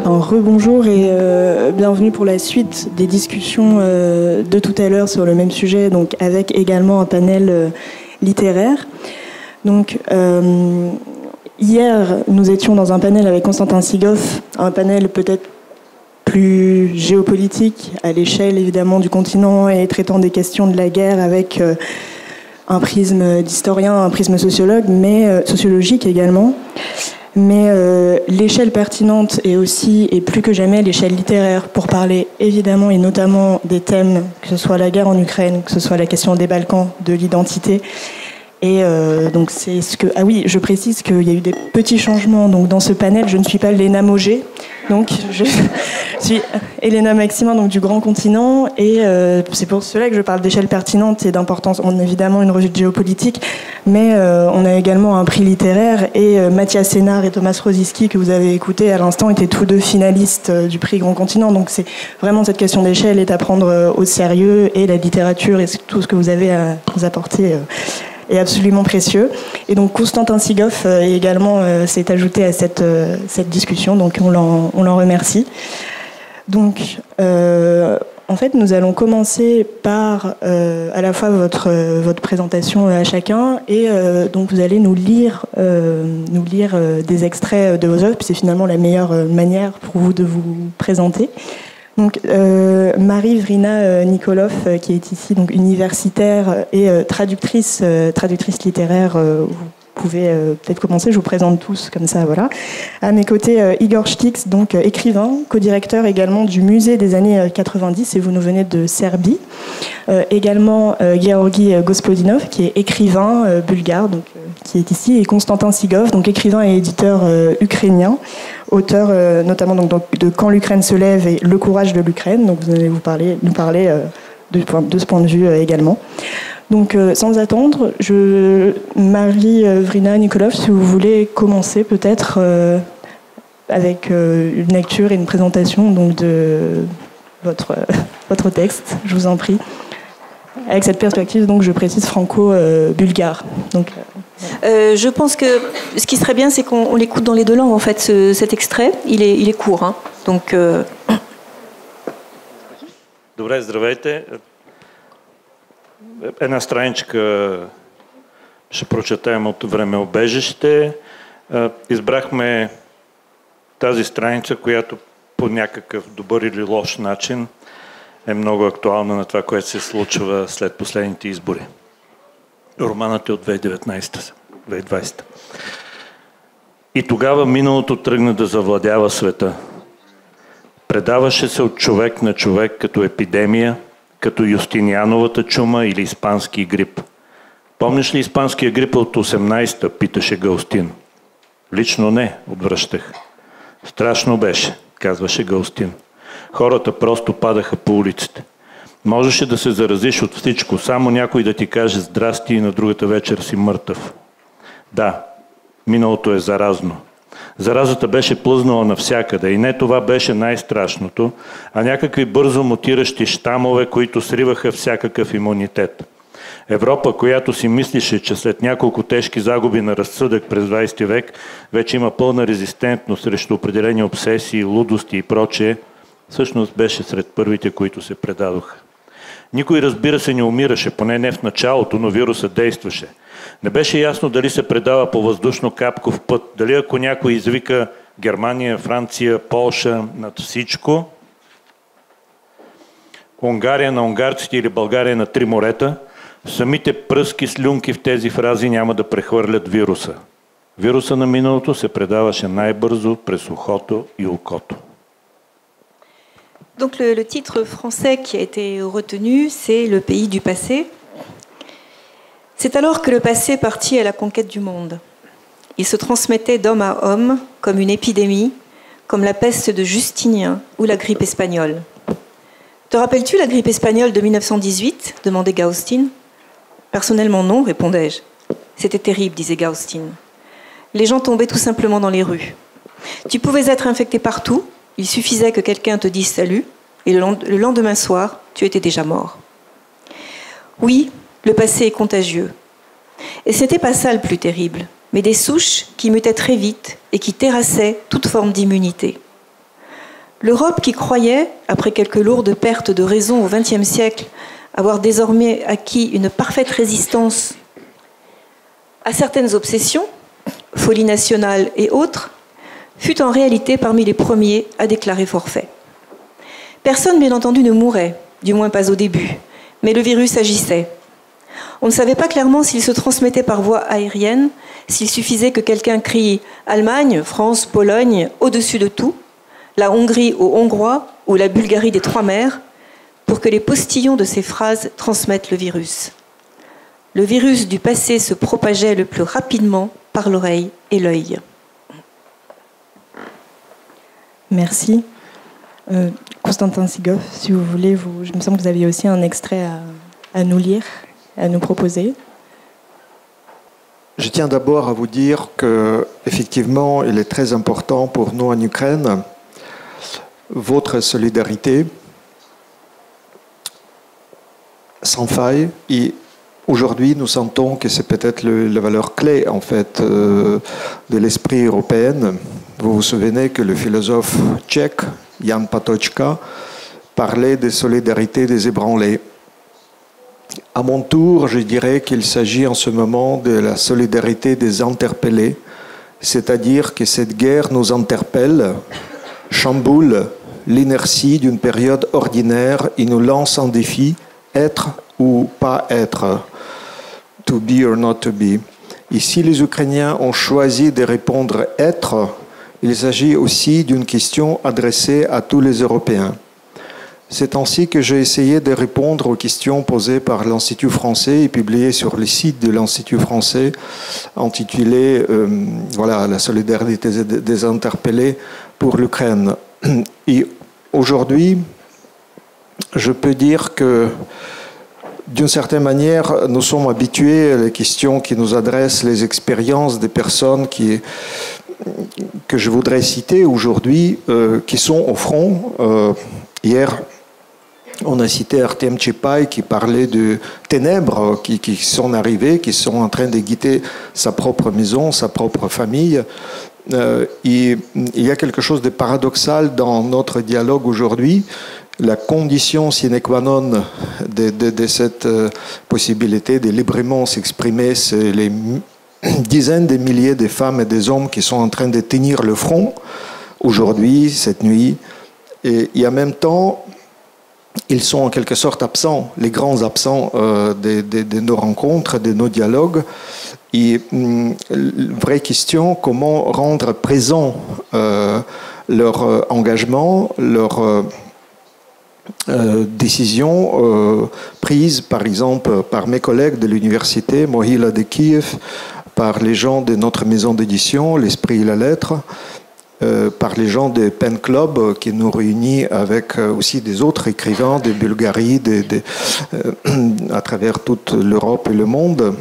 Un rebonjour et bienvenue pour la suite des discussions de tout à l'heure sur le même sujet, donc avec également un panel littéraire. Donc hier, nous étions dans un panel avec Constantin Sigoff, un panel peut-être plus géopolitique à l'échelle évidemment du continent et traitant des questions de la guerre avec un prisme d'historien, un prisme sociologue, mais sociologique également. Mais l'échelle pertinente est aussi, et plus que jamais, l'échelle littéraire pour parler évidemment et notamment des thèmes, que ce soit la guerre en Ukraine, que ce soit la question des Balkans, de l'identité. Et donc c'est ce que... Ah oui, je précise qu'il y a eu des petits changements. Donc dans ce panel, je ne suis pas Léna Mogé, donc je suis Elena Maximin, donc du Grand Continent. Et c'est pour cela que je parle d'échelle pertinente et d'importance. On a évidemment une revue de géopolitique, mais on a également un prix littéraire. Et Mathias Sénard et Thomas Rosiski, que vous avez écouté à l'instant, étaient tous deux finalistes du prix Grand Continent. Donc c'est vraiment cette question d'échelle est à prendre au sérieux. Et la littérature et tout ce que vous avez à nous apporter est absolument précieux. Et donc Constantin Sigoff également s'est ajouté à cette discussion, donc on l'en remercie. Donc en fait nous allons commencer par à la fois votre présentation à chacun et donc vous allez nous lire des extraits de vos œuvres, puis c'est finalement la meilleure manière pour vous de vous présenter. Donc, Marie Vrina Nikolov, qui est ici donc universitaire et traductrice littéraire, vous pouvez peut-être commencer, je vous présente tous comme ça, voilà. À mes côtés, Igor Štix, donc écrivain, co-directeur également du musée des années 90, et vous nous venez de Serbie. Également Georgi Gospodinov, qui est écrivain bulgare, donc qui est ici, et Constantin Sigoff, donc écrivain et éditeur ukrainien, auteur notamment donc, de Quand l'Ukraine se lève et Le courage de l'Ukraine. Donc vous allez nous parler de ce point de vue également. Donc sans attendre, Marie Vrina Nikolov, si vous voulez commencer peut-être avec une lecture et une présentation donc, de votre texte, je vous en prie. Avec cette perspective, donc, je précise franco-bulgare. Donc, je pense que ce qui serait bien, c'est qu'on l'écoute dans les deux langues. En fait, cet extrait, il est court. Hein. Donc, Добре, здравейте. Една страничка ще прочетем от Времеобежище. Избрахме тази страница, която по някакъв добър или лош начин е много актуална на това, което се случва след последните избори. Романът е от 2019-2020. И тогава миналото тръгна да завладява света. Предаваше се от човек на човек като епидемия, като Юстиниановата чума или испански грип. Помниш ли испанския грип от 18-та, питаше Гаустин. Лично не, отвръщах. Страшно беше, казваше Гаустин. Хората просто падаха по улиците. Можеше да се заразиш от всичко, само някой да ти каже здрасти и на другата вечер си мъртъв. Да, миналото е заразно. Заразата беше плъзнала навсякъде и не това беше най-страшното, а някакви бързо мутиращи щамове, които сриваха всякакъв имунитет. Европа, която си мислише, че след няколко тежки загуби на разсъдък през 20 век вече има пълна резистентност срещу определени обсесии, лудости и прочее, всъщност беше сред първите, които се предадоха. Никой, разбира се, не умираше, поне не в началото, но вирусът действаше. Не беше ясно дали се предава по въздушно-капков път, дали ако някой извика Германия, Франция, Полша над всичко, Унгария на унгарците или България на три морета, самите пръски слюнки в тези фрази няма да прехвърлят вируса. Вируса на миналото се предаваше най-бързо през ухото и окото. Donc le titre français qui a été retenu, c'est Le pays du passé. C'est alors que le passé partit à la conquête du monde. Il se transmettait d'homme à homme comme une épidémie, comme la peste de Justinien ou la grippe espagnole. Te rappelles-tu la grippe espagnole de 1918 demandait Gaustin. Personnellement non, répondais-je. C'était terrible, disait Gaustin. Les gens tombaient tout simplement dans les rues. Tu pouvais être infecté partout. Il suffisait que quelqu'un te dise salut, et le lendemain soir, tu étais déjà mort. Oui, le passé est contagieux. Et ce n'était pas ça le plus terrible, mais des souches qui mutaient très vite et qui terrassaient toute forme d'immunité. L'Europe qui croyait, après quelques lourdes pertes de raison au XXe siècle, avoir désormais acquis une parfaite résistance à certaines obsessions, folie nationale et autres, fut en réalité parmi les premiers à déclarer forfait. Personne, bien entendu, ne mourait, du moins pas au début, mais le virus agissait. On ne savait pas clairement s'il se transmettait par voie aérienne, s'il suffisait que quelqu'un crie « Allemagne, France, Pologne, au-dessus de tout », la Hongrie aux Hongrois ou la Bulgarie des Trois Mers, pour que les postillons de ces phrases transmettent le virus. Le virus du passé se propageait le plus rapidement par l'oreille et l'œil. Merci. Constantin Sigov, si vous voulez, je me semble que vous aviez aussi un extrait à nous lire, à nous proposer. Je tiens d'abord à vous dire que, effectivement, il est très important pour nous en Ukraine, votre solidarité sans faille. Et aujourd'hui, nous sentons que c'est peut-être la valeur clé, en fait, de l'esprit européen. Vous vous souvenez que le philosophe tchèque, Jan Patočka, parlait de solidarité des ébranlés. À mon tour, je dirais qu'il s'agit en ce moment de la solidarité des interpellés, c'est-à-dire que cette guerre nous interpelle, chamboule l'inertie d'une période ordinaire et nous lance en défi, être ou pas être, to be or not to be. Et si les Ukrainiens ont choisi de répondre être, il s'agit aussi d'une question adressée à tous les Européens. C'est ainsi que j'ai essayé de répondre aux questions posées par l'Institut français et publiées sur le site de l'Institut français, intitulé voilà, la solidarité des interpellés pour l'Ukraine. Et aujourd'hui, je peux dire que d'une certaine manière, nous sommes habitués à les questions qui nous adressent, les expériences des personnes que je voudrais citer aujourd'hui, qui sont au front. Hier, on a cité Artem Tchepaï qui parlait de ténèbres qui sont arrivées, qui sont en train de guetter sa propre maison, sa propre famille. Et il y a quelque chose de paradoxal dans notre dialogue aujourd'hui. La condition sine qua non de cette possibilité de librement s'exprimer, c'est les dizaines de milliers de femmes et des hommes qui sont en train de tenir le front aujourd'hui, cette nuit. Et en même temps, ils sont en quelque sorte absents, les grands absents de nos rencontres, de nos dialogues. Et vraie question, comment rendre présent leur engagement, leur décisions prises, par exemple, par mes collègues de l'université, Mohila de Kiev, par les gens de notre maison d'édition, L'Esprit et la Lettre, par les gens de Pen Club qui nous réunit avec aussi des autres écrivains de Bulgarie, à travers toute l'Europe et le monde.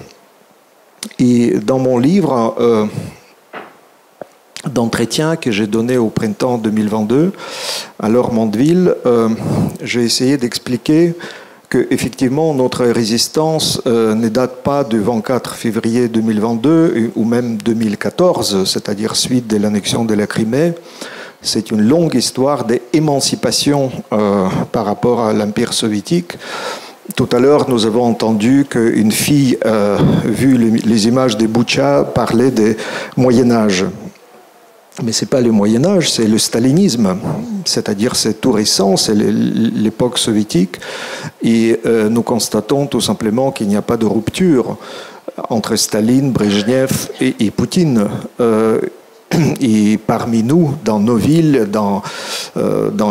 Et dans mon livre d'entretien que j'ai donné au printemps 2022 à Laure Mondeville, j'ai essayé d'expliquer que effectivement notre résistance ne date pas du 24 février 2022 ou même 2014, c'est-à-dire suite de l'annexion de la Crimée. C'est une longue histoire d'émancipation par rapport à l'Empire soviétique. Tout à l'heure, nous avons entendu qu'une fille, vu les images de Boutcha, parlait du Moyen-Âge. Mais ce n'est pas le Moyen-Âge, c'est le stalinisme. C'est-à-dire c'est tout récent, c'est l'époque soviétique. Et nous constatons tout simplement qu'il n'y a pas de rupture entre Staline, Brejnev et Poutine. Et parmi nous, dans nos villes, dans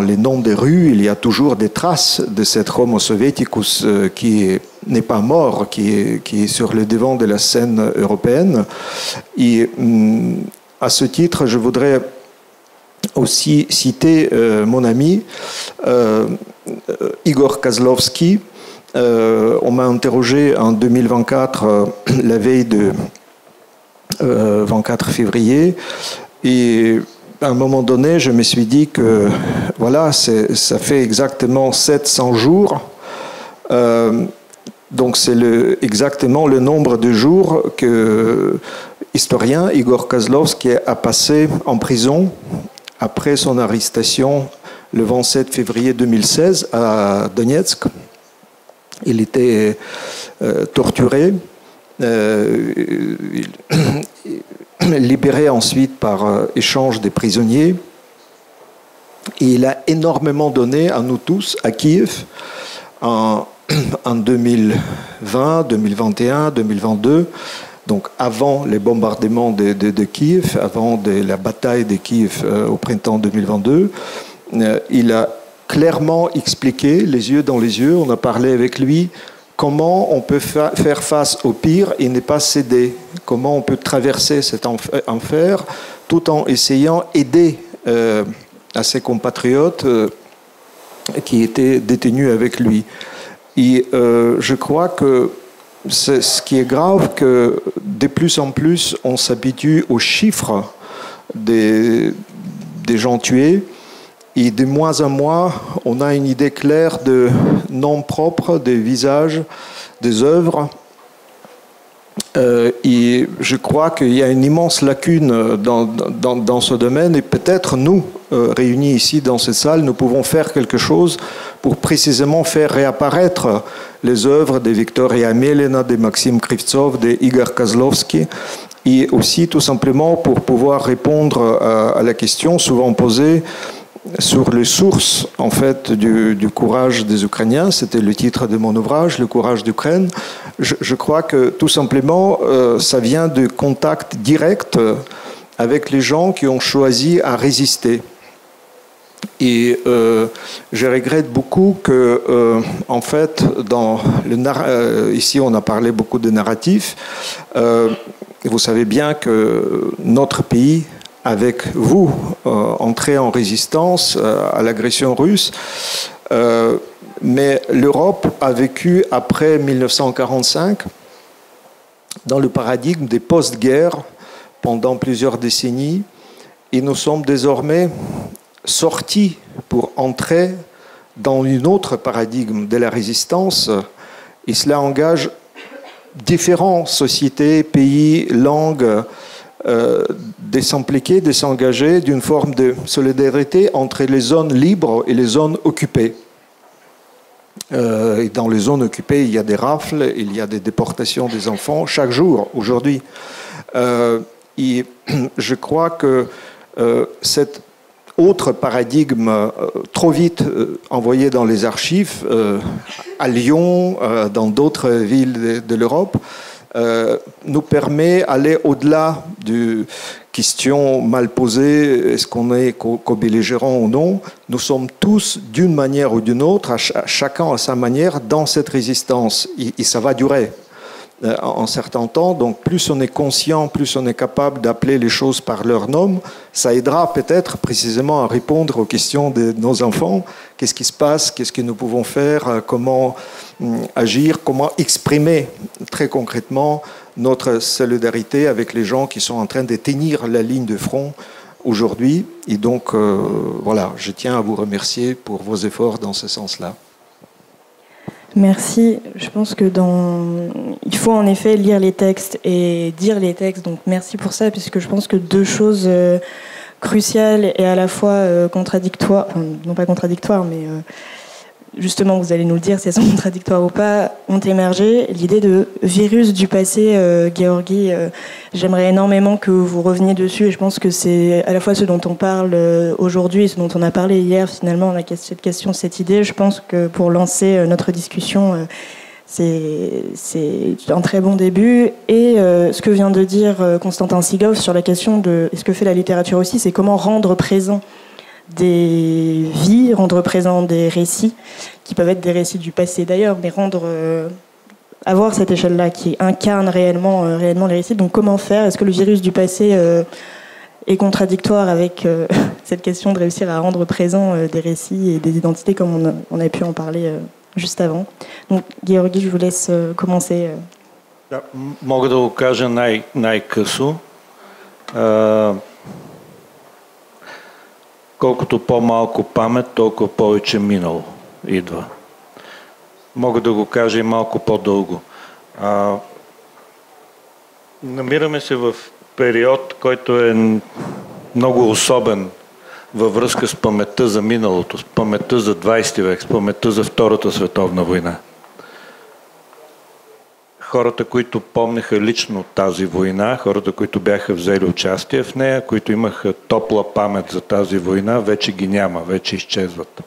les noms des rues, il y a toujours des traces de cet homo soviéticus qui n'est pas mort, qui est sur le devant de la scène européenne. Et à ce titre, je voudrais aussi citer mon ami Igor Kozlovski. On m'a interrogé en 2024, la veille de 24 février, et à un moment donné, je me suis dit que voilà, ça fait exactement 700 jours. Donc c'est exactement le nombre de jours que l'historien Igor Kozlovski a passé en prison après son arrestation le 27 février 2016 à Donetsk. Il était torturé, libéré ensuite par échange des prisonniers. Et il a énormément donné à nous tous, à Kiev, en 2020, 2021, 2022, donc avant les bombardements de Kiev, avant la bataille de Kiev au printemps 2022. Il a clairement expliqué, les yeux dans les yeux, on a parlé avec lui, comment on peut faire face au pire et ne pas céder, comment on peut traverser cet enfer tout en essayant d'aider à ses compatriotes qui étaient détenus avec lui. Et je crois que ce qui est grave, que de plus en plus on s'habitue aux chiffres des gens tués, et de mois en mois, on a une idée claire de noms propres, des visages, des œuvres. Et je crois qu'il y a une immense lacune dans ce domaine, et peut-être nous, réunis ici dans cette salle, nous pouvons faire quelque chose pour précisément faire réapparaître les œuvres de Victoria Amelina, de Maxime Krivtsov, de Igor Kozlovski, et aussi tout simplement pour pouvoir répondre à la question souvent posée sur les sources en fait du courage des Ukrainiens. C'était le titre de mon ouvrage, Le courage d'Ukraine. Je crois que tout simplement ça vient de contact direct avec les gens qui ont choisi à résister. Et je regrette beaucoup que, en fait, ici on a parlé beaucoup de narratifs. Vous savez bien que notre pays, avec vous, entré en résistance à l'agression russe, mais l'Europe a vécu après 1945 dans le paradigme des post-guerres pendant plusieurs décennies, et nous sommes désormais sortis pour entrer dans un autre paradigme de la résistance, et cela engage différentes sociétés, pays, langues, de s'impliquer, de s'engager d'une forme de solidarité entre les zones libres et les zones occupées. Et dans les zones occupées, il y a des rafles, il y a des déportations des enfants chaque jour, aujourd'hui. Et je crois que cet autre paradigme trop vite envoyé dans les archives, à Lyon, dans d'autres villes de l'Europe, nous permet d'aller au-delà de questions mal posées, est-ce qu'on est co-belligérant ou non. Nous sommes tous, d'une manière ou d'une autre, chacun à sa manière, dans cette résistance. Et ça va durer en certain temps. Donc plus on est conscient, plus on est capable d'appeler les choses par leur nom, ça aidera peut-être précisément à répondre aux questions de nos enfants. Qu'est-ce qui se passe? Qu'est-ce que nous pouvons faire? Comment agir? Comment exprimer très concrètement notre solidarité avec les gens qui sont en train de tenir la ligne de front aujourd'hui? Et donc, voilà, je tiens à vous remercier pour vos efforts dans ce sens-là. Merci. Je pense que il faut en effet lire les textes et dire les textes. Donc merci pour ça, puisque je pense que deux choses cruciales et à la fois contradictoires, enfin, non pas contradictoires, mais justement, vous allez nous le dire si elles sont contradictoires ou pas, ont émergé. L'idée de virus du passé, Georgi, j'aimerais énormément que vous reveniez dessus, et je pense que c'est à la fois ce dont on parle aujourd'hui et ce dont on a parlé hier, finalement, cette question, cette idée. Je pense que pour lancer notre discussion, c'est un très bon début. Et ce que vient de dire Konstantin Sigov sur la question de ce que fait la littérature aussi, c'est comment rendre présent des vies, rendre présent des récits, qui peuvent être des récits du passé d'ailleurs, mais avoir cette échelle-là qui incarne réellement les récits. Donc comment faire? Est-ce que le virus du passé est contradictoire avec cette question de réussir à rendre présent des récits et des identités, comme on a pu en parler juste avant? Donc Georgi, je vous laisse commencer. Мога да го кажа най-късо. Колкото по-малко памет, толкова повече минало идва. Мога да го кажа и малко по-дълго. Намираме се в период, който е много особен във връзка с паметта за миналото, с паметта за 20 век, с паметта за Втората световна война. Хората, които помняха лично тази война, хората, които бяха взели участие в нея, които имаха топла памет за тази война, вече ги няма, вече изчезват.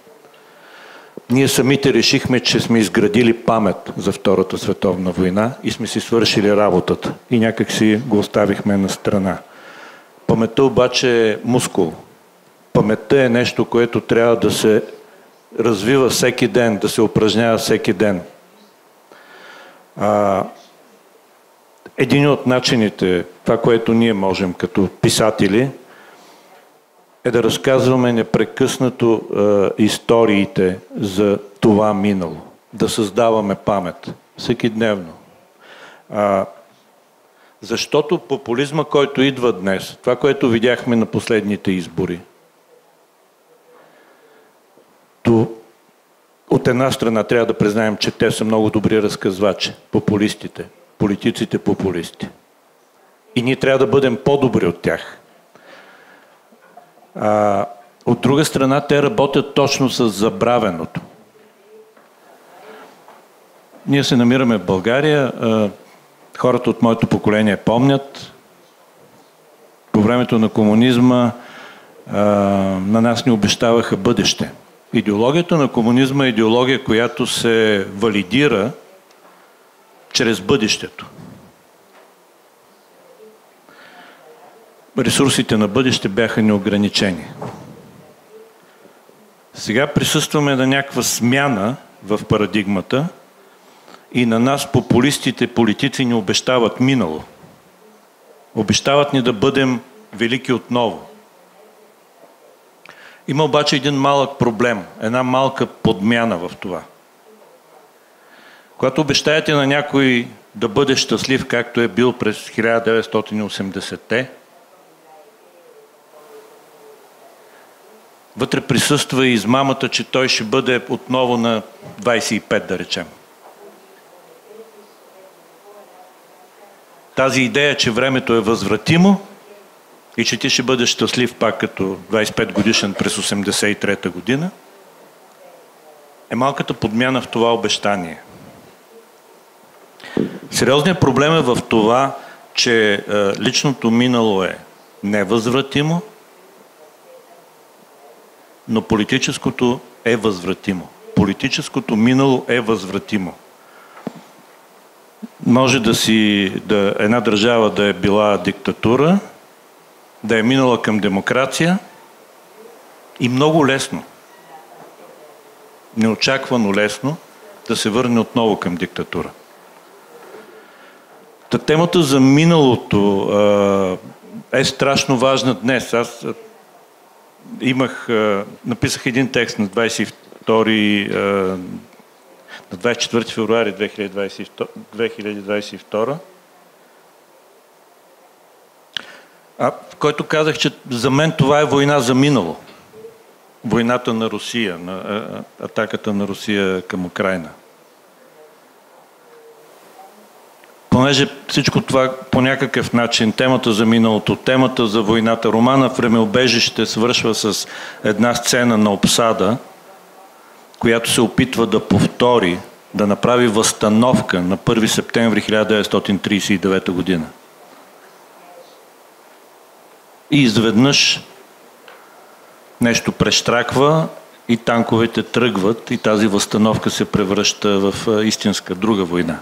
Ние самите решихме, че сме изградили памет за Втората световна война и сме си свършили работата. И някак си го оставихме на страна. Паметта обаче е мускул. Паметта е нещо, което трябва да се развива всеки ден, да се упражнява всеки ден. Един от начините, това, което ние можем като писатели, е да разказваме непрекъснато историите за това минало. Да създаваме памет. Всекидневно. Защото популизма, който идва днес, това, което видяхме на последните избори, то от една страна трябва да признаем, че те са много добри разказвачи, популистите, политиците популисти. И ние трябва да бъдем по-добри от тях. От друга страна, те работят точно с забравеното. Ние се намираме в България, хората от моето поколение помнят, по времето на комунизма на нас ни обещаваха бъдеще. Идеологията на комунизма е идеология, която се валидира чрез бъдещето. Ресурсите на бъдеще бяха неограничени. Сега присъстваме на някаква смяна в парадигмата и на нас популистите, политици ни обещават минало. Обещават ни да бъдем велики отново. Има обаче един малък проблем, една малка подмяна в това. Когато обещаете на някой да бъде щастлив, както е бил през 1980-те, вътре присъства и измамата, че той ще бъде отново на 25, да речем. Тази идея, че времето е възвратимо и че ти ще бъдеш щастлив пак като 25 годишен през 83-та година, е малката подмяна в това обещание. Сериозният проблем е в това, че личното минало е невъзвратимо, но политическото е възвратимо. Политическото минало е възвратимо. Може една държава да е била диктатура, да е минала към демокрация и много лесно, неочаквано лесно, да се върне отново към диктатура. Темата за миналото е страшно важна днес. Аз написах един текст на 24 февруари 2022, в който казах, че за мен това е война за минало. Войната на Русия, атаката на Русия към Украйна. Понеже всичко това по някакъв начин, темата за миналото, темата за войната, романа Времеубежище свършва с една сцена на обсада, която се опитва да повтори, да направи възстановка на 1 септември 1939 година. И изведнъж нещо прещраква и танковете тръгват и тази възстановка се превръща в истинска друга война.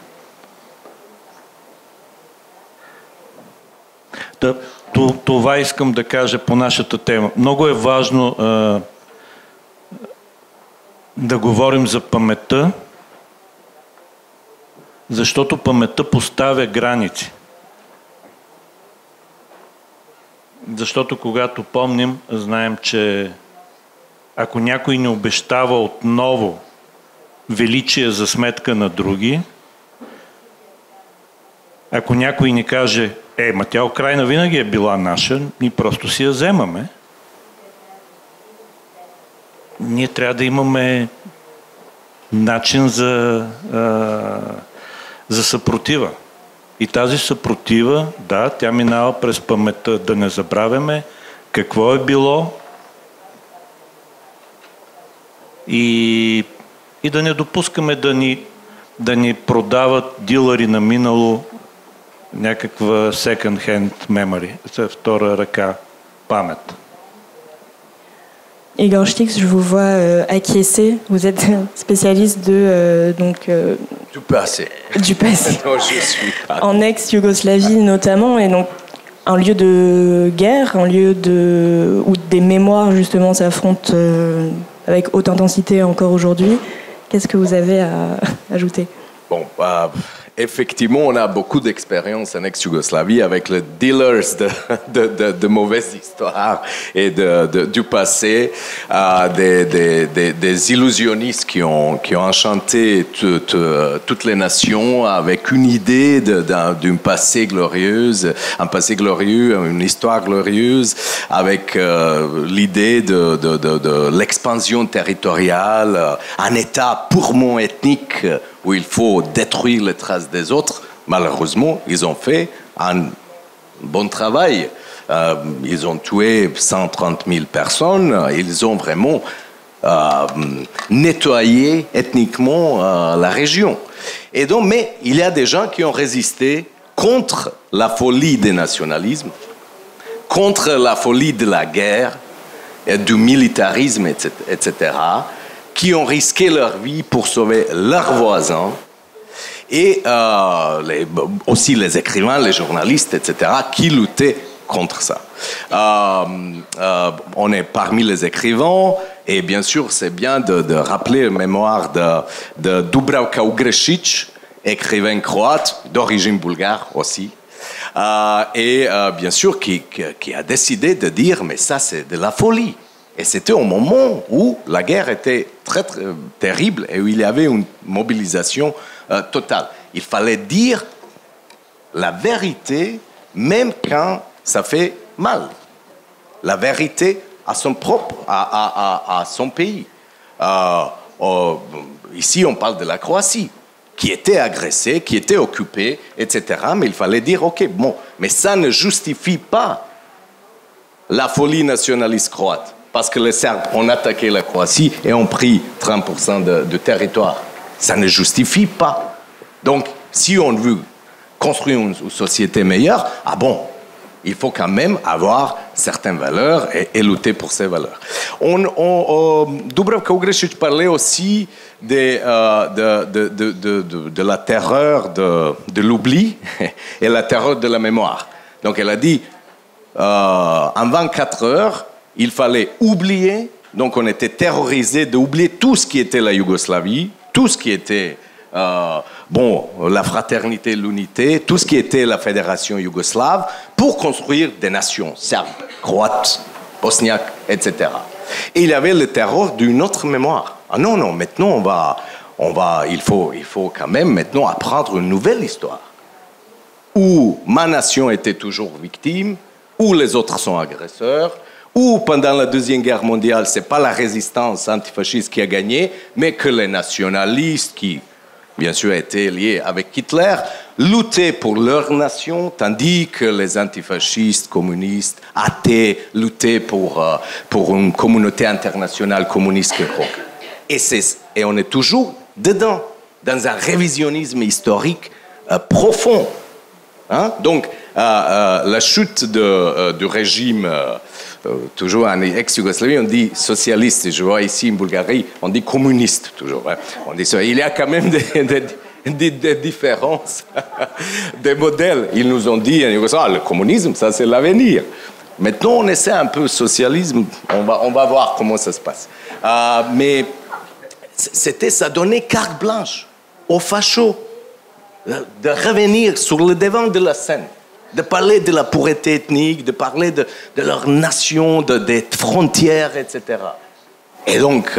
Това искам да кажа по нашата тема. Много е важно да говорим за паметта, защото паметта поставя граници. Защото когато помним, знаем, че ако някой ни обещава отново величие за сметка на други, ако някой ни каже, ма тя Украйна винаги е била наша, ние просто си я вземаме, ние трябва да имаме начин за съпротива. И тази съпротива, да, тя минава през паметта. Да не забравяме какво е било, и да не допускаме да ни продават дилъри на минало някаква second-hand memory, втора ръка памет. Igor Stix, je vous vois acquiescer. Vous êtes spécialiste du passé. Du passé. Non, je suis pas. En ex-Yougoslavie notamment, et donc un lieu de guerre, un lieu où des mémoires justement s'affrontent avec haute intensité encore aujourd'hui. Qu'est-ce que vous avez à ajouter? Bon, effectivement, on a beaucoup d'expérience en ex-Yougoslavie avec les dealers de mauvaises histoires et du passé, des illusionnistes qui ont enchanté toutes les nations avec une idée d'un passé glorieux, une histoire glorieuse, avec l'idée de l'expansion territoriale, un État purement ethnique où il faut détruire les traces des autres. Malheureusement, ils ont fait un bon travail. Ils ont tué 130 000 personnes. Ils ont vraiment nettoyé ethniquement la région. Et donc, mais il y a des gens qui ont résisté contre la folie des nationalismes, contre la folie de la guerre, et du militarisme, etc., qui ont risqué leur vie pour sauver leurs voisins, et aussi les écrivains, les journalistes, etc., qui luttaient contre ça. On est parmi les écrivains, et bien sûr, c'est bien de rappeler la mémoire de Dubravka Ugrešić, écrivain croate, d'origine bulgare aussi, et bien sûr, qui a décidé de dire, mais ça, c'est de la folie. Et c'était au moment où la guerre était très, très terrible et où il y avait une mobilisation totale. Il fallait dire la vérité, même quand ça fait mal. La vérité à son propre, à son pays. Ici, on parle de la Croatie, qui était agressée, qui était occupée, etc. Mais il fallait dire, OK, bon, mais ça ne justifie pas la folie nationaliste croate. Parce que les Serbes ont attaqué la Croatie et ont pris 30% de territoire. Ça ne justifie pas. Donc, si on veut construire une société meilleure, il faut quand même avoir certaines valeurs et lutter pour ces valeurs. Dubravka Ugrešić parlait aussi de la terreur de l'oubli et la terreur de la mémoire. Donc, elle a dit, en 24 heures, il fallait oublier, donc on était terrorisé d'oublier tout ce qui était la Yougoslavie, tout ce qui était la fraternité, l'unité, tout ce qui était la fédération yougoslave, pour construire des nations, serbes, croates, bosniaques, etc. Et il y avait le terror d'une autre mémoire. Ah non, maintenant il faut quand même maintenant apprendre une nouvelle histoire, où ma nation était toujours victime, où les autres sont agresseurs, où pendant la Deuxième Guerre mondiale, ce n'est pas la résistance antifasciste qui a gagné, mais que les nationalistes, qui bien sûr étaient liés avec Hitler, luttaient pour leur nation, tandis que les antifascistes, communistes, athées, luttaient pour une communauté internationale communiste quelconque. Et on est toujours dedans, dans un révisionnisme historique profond. Donc, la chute du régime... toujours en ex-Yougoslavie, on dit socialiste. Je vois ici en Bulgarie, on dit communiste toujours. On dit ça. Il y a quand même des différences, des modèles. Ils nous ont dit en Yougoslavie, le communisme, ça c'est l'avenir. Maintenant, on essaie un peu socialisme. On va voir comment ça se passe. Mais ça donnait carte blanche aux fachos de revenir sur le devant de la scène, de parler de la pureté ethnique, de parler de leur nation, des frontières, etc. Et donc,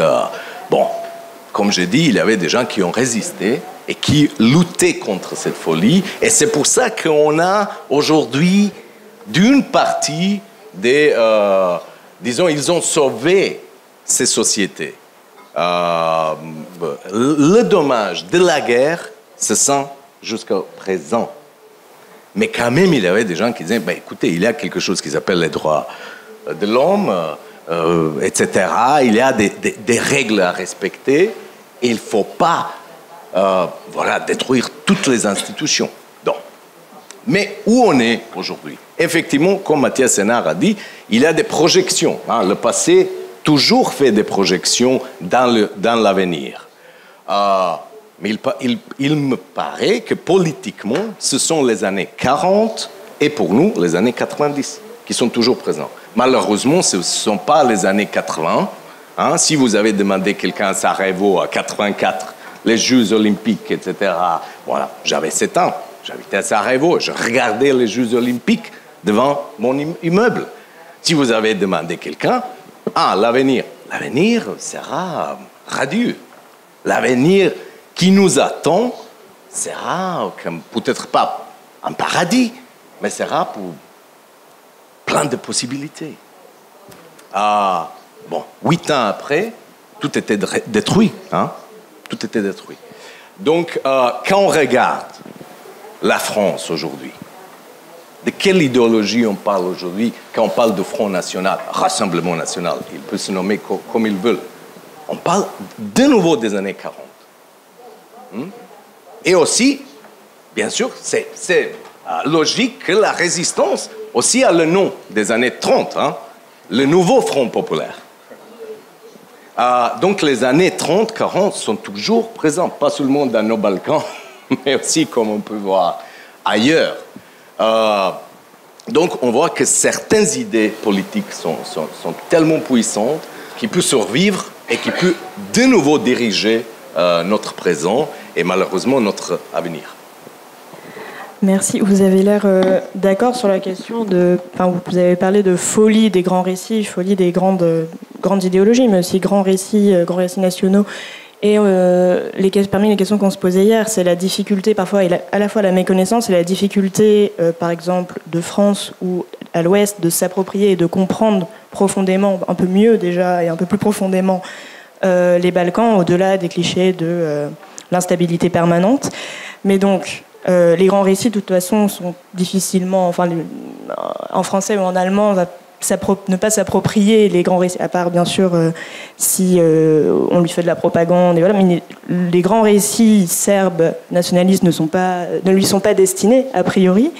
comme je dis, il y avait des gens qui ont résisté et qui luttaient contre cette folie. Et c'est pour ça qu'on a aujourd'hui, d'une partie disons, ils ont sauvé ces sociétés. Le dommage de la guerre se sent jusqu'à présent. Mais quand même, il y avait des gens qui disaient, écoutez, il y a quelque chose qui s'appelle les droits de l'homme, etc. Il y a des règles à respecter et il ne faut pas détruire toutes les institutions. Donc, mais où on est aujourd'hui? Effectivement, comme Mathias Sénard a dit, il y a des projections. Hein. Le passé toujours fait des projections dans l'avenir. Mais il me paraît que politiquement, ce sont les années 40 et pour nous, les années 90 qui sont toujours présents. Malheureusement, ce ne sont pas les années 80. Hein. Si vous avez demandé quelqu'un à Sarajevo à 84, les Jeux olympiques, etc., voilà, j'avais 7 ans. J'habitais à Sarajevo, je regardais les Jeux olympiques devant mon immeuble. Si vous avez demandé quelqu'un, l'avenir sera radieux. L'avenir qui nous attend sera peut-être pas un paradis, mais sera pour plein de possibilités. 8 ans après, tout était détruit. Hein? Tout était détruit. Donc, quand on regarde la France aujourd'hui, de quelle idéologie on parle aujourd'hui quand on parle de Front National, Rassemblement National, il peut se nommer comme il veut. On parle de nouveau des années 40. Et aussi, bien sûr, c'est logique que la résistance aussi a le nom des années 30, hein, le nouveau Front populaire. Donc les années 30-40 sont toujours présentes, pas seulement dans nos Balkans, mais aussi comme on peut voir ailleurs. Donc on voit que certaines idées politiques sont tellement puissantes qu'ils peuvent survivre et qu'ils peuvent de nouveau diriger notre présent et malheureusement notre avenir. Merci. Vous avez l'air d'accord sur la question de... Enfin, vous avez parlé de folie des grands récits, folie des grandes idéologies, mais aussi grands récits nationaux. Et parmi les questions qu'on se posait hier, c'est la difficulté parfois, à la fois la méconnaissance et la difficulté, par exemple, de France ou à l'Ouest, de s'approprier et de comprendre profondément, un peu mieux déjà et un peu plus profondément, les Balkans, au-delà des clichés de l'instabilité permanente. Mais donc, les grands récits, de toute façon, sont difficilement, en français ou en allemand, ne pas s'approprier les grands récits, à part bien sûr si on lui fait de la propagande, et voilà, mais les grands récits serbes nationalistes ne lui sont pas destinés, a priori.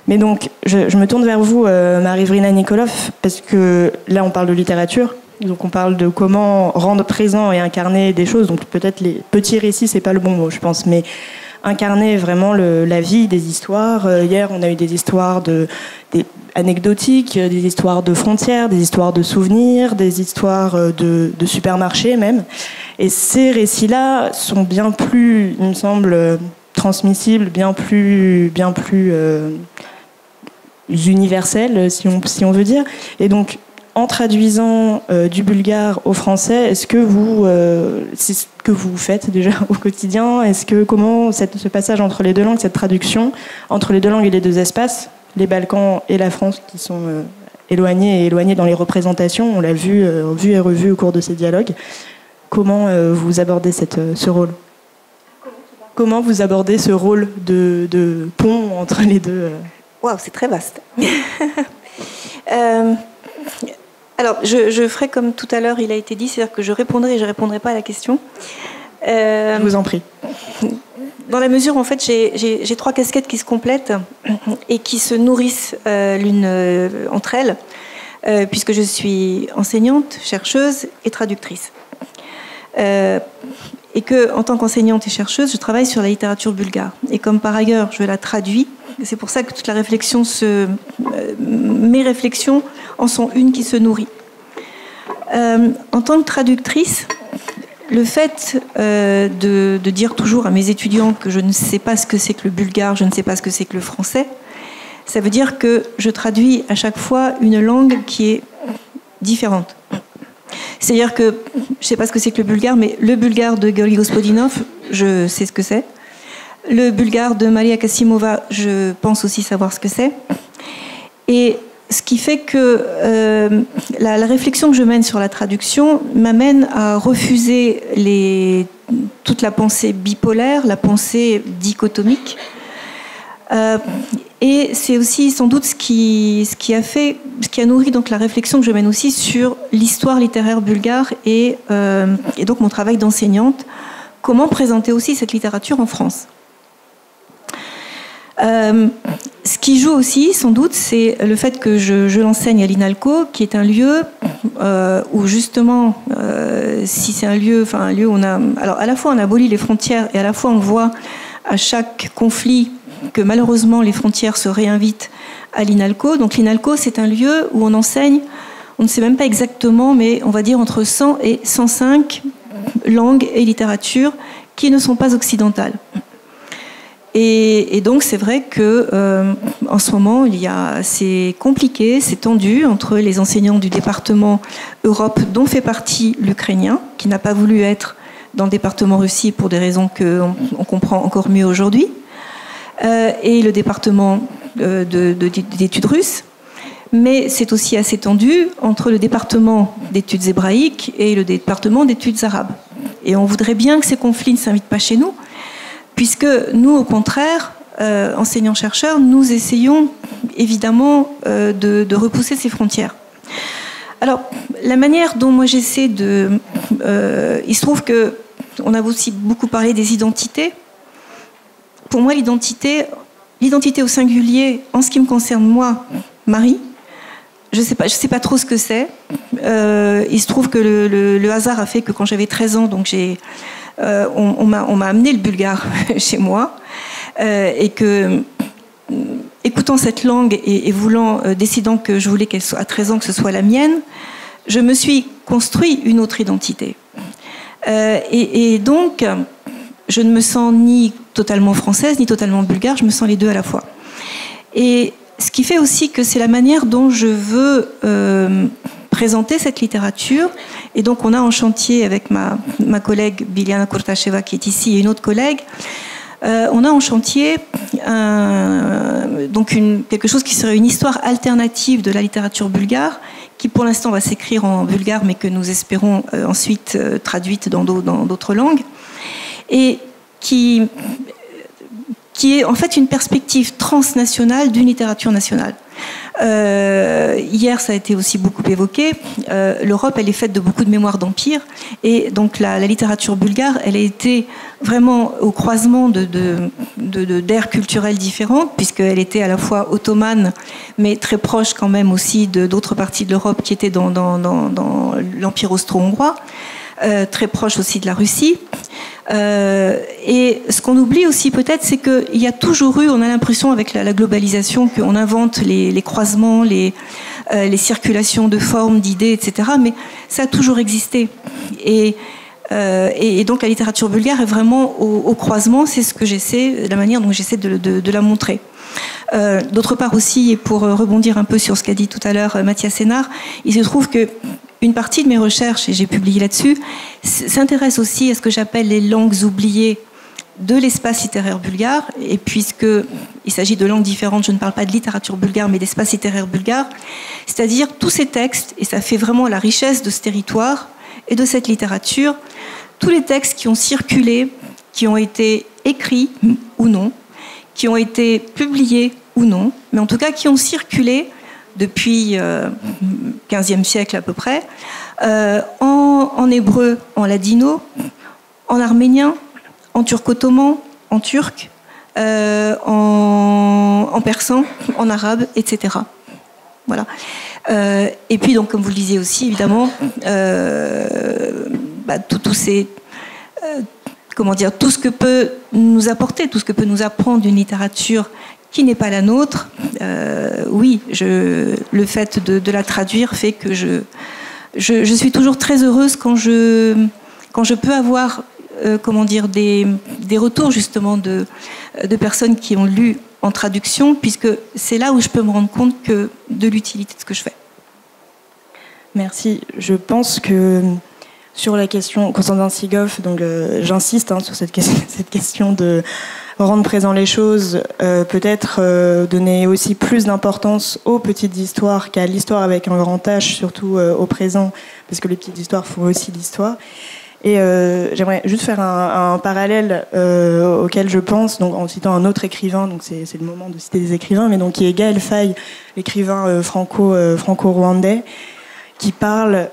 Mais donc, je me tourne vers vous, Marie-Vrina Nikolov, parce que là, on parle de littérature, donc on parle de comment rendre présent et incarner des choses, donc peut-être les petits récits, c'est pas le bon mot, je pense, mais incarner vraiment la vie, des histoires. Hier, on a eu des histoires anecdotiques, des histoires de frontières, des histoires de souvenirs, des histoires de supermarchés même. Et ces récits-là sont bien plus, il me semble, transmissibles, bien plus universels, si on veut dire. Et donc, en traduisant du bulgare au français, c'est ce que vous faites déjà au quotidien? Comment ce passage entre les deux langues, cette traduction entre les deux langues et les deux espaces, les Balkans et la France, qui sont éloignés dans les représentations, on l'a vu et revu au cours de ces dialogues. Comment vous abordez ce rôle? Comment vous abordez ce rôle de pont entre les deux? Waouh, c'est très vaste. Alors, je ferai comme tout à l'heure, il a été dit, c'est-à-dire que je répondrai et je ne répondrai pas à la question. Je vous en prie. Dans la mesure où, en fait, j'ai 3 casquettes qui se complètent et qui se nourrissent l'une entre elles, puisque je suis enseignante, chercheuse et traductrice. Et que, en tant qu'enseignante et chercheuse, je travaille sur la littérature bulgare. Et comme par ailleurs, je la traduis, c'est pour ça que toute la réflexion mes réflexions en sont une qui se nourrit. En tant que traductrice, le fait de dire toujours à mes étudiants que je ne sais pas ce que c'est que le bulgare, je ne sais pas ce que c'est que le français, ça veut dire que je traduis à chaque fois une langue qui est différente. C'est-à-dire que je ne sais pas ce que c'est que le bulgare, mais le bulgare de Georgi Gospodinov, je sais ce que c'est. Le bulgare de Maria Kasimova, je pense aussi savoir ce que c'est. Et ce qui fait que la réflexion que je mène sur la traduction m'amène à refuser toute la pensée bipolaire, la pensée dichotomique, Et c'est aussi sans doute ce qui a nourri donc la réflexion que je mène aussi sur l'histoire littéraire bulgare et donc mon travail d'enseignante. Comment présenter aussi cette littérature en France ? Ce qui joue aussi, sans doute, c'est le fait que je l'enseigne à l'INALCO, qui est un lieu où justement, si c'est un lieu où on a, alors à la fois on abolit les frontières et à la fois on voit à chaque conflit que malheureusement les frontières se réinvitent à l'INALCO. Donc l'INALCO, c'est un lieu où on enseigne, on ne sait même pas exactement, mais on va dire entre 100 et 105 langues et littératures qui ne sont pas occidentales. Et donc c'est vrai que en ce moment c'est compliqué, c'est tendu entre les enseignants du département Europe dont fait partie l'ukrainien, qui n'a pas voulu être dans le département Russie pour des raisons qu'on comprend encore mieux aujourd'hui, et le département d'études russes. Mais c'est aussi assez tendu entre le département d'études hébraïques et le département d'études arabes. Et on voudrait bien que ces conflits ne s'invitent pas chez nous, puisque nous, au contraire, enseignants-chercheurs, nous essayons évidemment de repousser ces frontières. Alors, la manière dont moi j'essaie de... il se trouve qu'on a aussi beaucoup parlé des identités. Pour moi, l'identité au singulier, en ce qui me concerne moi, Marie, je sais pas trop ce que c'est. Il se trouve que le hasard a fait que quand j'avais 13 ans, donc on m'a amené le bulgare chez moi, et que, écoutant cette langue et décidant que je voulais qu'elle soit à 13 ans que ce soit la mienne, je me suis construit une autre identité. Et donc, je ne me sens ni totalement française, ni totalement bulgare, je me sens les deux à la fois. Et ce qui fait aussi que c'est la manière dont je veux présenter cette littérature. Et donc on a en chantier avec ma collègue Biljana Kurtasheva qui est ici et une autre collègue, on a en chantier quelque chose qui serait une histoire alternative de la littérature bulgare, qui pour l'instant va s'écrire en bulgare mais que nous espérons ensuite traduite dans d'autres langues, et qui est en fait une perspective transnationale d'une littérature nationale. Hier, ça a été aussi beaucoup évoqué. L'Europe, elle est faite de beaucoup de mémoires d'empire, et donc la littérature bulgare, elle a été vraiment au croisement d'ères culturelles différentes, puisqu'elle était à la fois ottomane, mais très proche quand même aussi d'autres parties de l'Europe qui étaient dans l'Empire austro-hongrois, très proche aussi de la Russie. Et ce qu'on oublie aussi peut-être, c'est qu'il y a toujours eu, on a l'impression avec la globalisation qu'on invente les croisements, les circulations de formes, d'idées, etc. Mais ça a toujours existé. Et donc la littérature bulgare est vraiment au croisement, c'est ce que j'essaie, la manière dont j'essaie de la montrer. D'autre part aussi, et pour rebondir un peu sur ce qu'a dit tout à l'heure Mathias Sénard, il se trouve que une partie de mes recherches, et j'ai publié là-dessus, s'intéresse aussi à ce que j'appelle les langues oubliées de l'espace littéraire bulgare. Et puisqu'il s'agit de langues différentes, je ne parle pas de littérature bulgare, mais d'espace littéraire bulgare, c'est-à-dire tous ces textes, et ça fait vraiment la richesse de ce territoire et de cette littérature, tous les textes qui ont circulé, qui ont été écrits ou non, qui ont été publiés ou non, mais en tout cas qui ont circulé depuis XVe siècle à peu près, en hébreu, en ladino, en arménien, en turc-ottoman, en turc, en persan, en arabe, etc. Voilà. Et puis, donc, comme vous le disiez aussi, évidemment, tout ce que peut nous apporter, tout ce que peut nous apprendre une littérature qui n'est pas la nôtre, oui, le fait de la traduire fait que je suis toujours très heureuse quand je peux avoir des retours justement de personnes qui ont lu en traduction, puisque c'est là où je peux me rendre compte de l'utilité de ce que je fais. Merci. Je pense que sur la question, Constantin Sigov, donc j'insiste sur cette question de rendre présent les choses, peut-être donner aussi plus d'importance aux petites histoires qu'à l'histoire avec un grand H, surtout au présent, parce que les petites histoires font aussi l'histoire. Et j'aimerais juste faire un parallèle auquel je pense, donc en citant un autre écrivain, donc c'est le moment de citer des écrivains, mais donc qui est Gaël Faye, l'écrivain franco-rwandais, qui parle